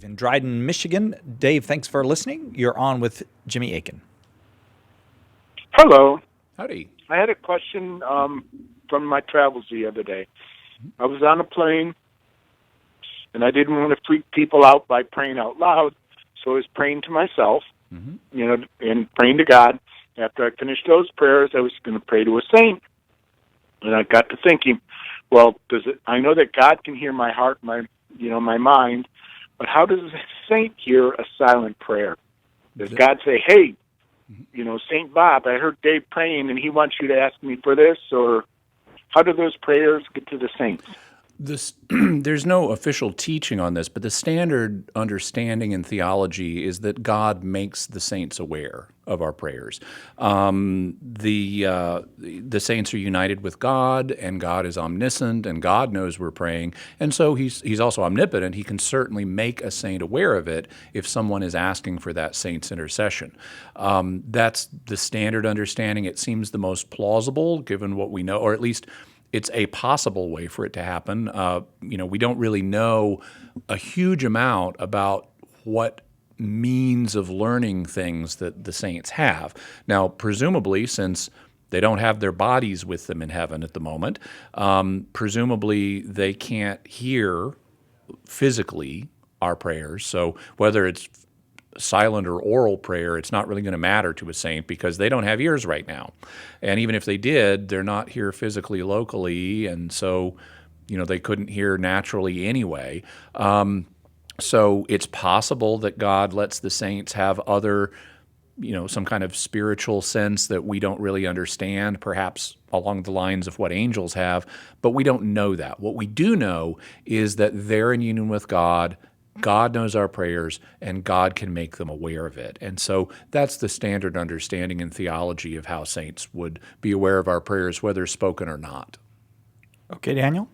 Dave in Dryden, Michigan. Dave, thanks for listening. You're on with Jimmy Akin. Hello. Howdy. I had a question from my travels the other day. I was on a plane, and I didn't want to freak people out by praying out loud, so I was praying to myself, and praying to God. After I finished those prayers, I was going to pray to a saint. And I got to thinking, well, I know that God can hear my heart, my mind, but how does a saint hear a silent prayer? Does God say, hey, St. Bob, I heard Dave praying and he wants you to ask me for this? Or how do those prayers get to the saints? There's no official teaching on this, but the standard understanding in theology is that God makes the saints aware of our prayers. The saints are united with God, and God is omniscient, and God knows we're praying, and so He's also omnipotent. He can certainly make a saint aware of it if someone is asking for that saint's intercession. That's the standard understanding. It seems the most plausible, given what we know, or at least it's a possible way for it to happen. We don't really know a huge amount about what means of learning things that the saints have. Now, presumably, since they don't have their bodies with them in heaven at the moment, presumably they can't hear physically our prayers. So whether it's silent or oral prayer, it's not really going to matter to a saint because they don't have ears right now. And even if they did, they're not here physically, locally, and so they couldn't hear naturally anyway. So it's possible that God lets the saints have other, some kind of spiritual sense that we don't really understand, perhaps along the lines of what angels have, but we don't know that. What we do know is that they're in union with God. God knows our prayers, and God can make them aware of it. And so that's the standard understanding in theology of how saints would be aware of our prayers, whether spoken or not. Okay, Daniel?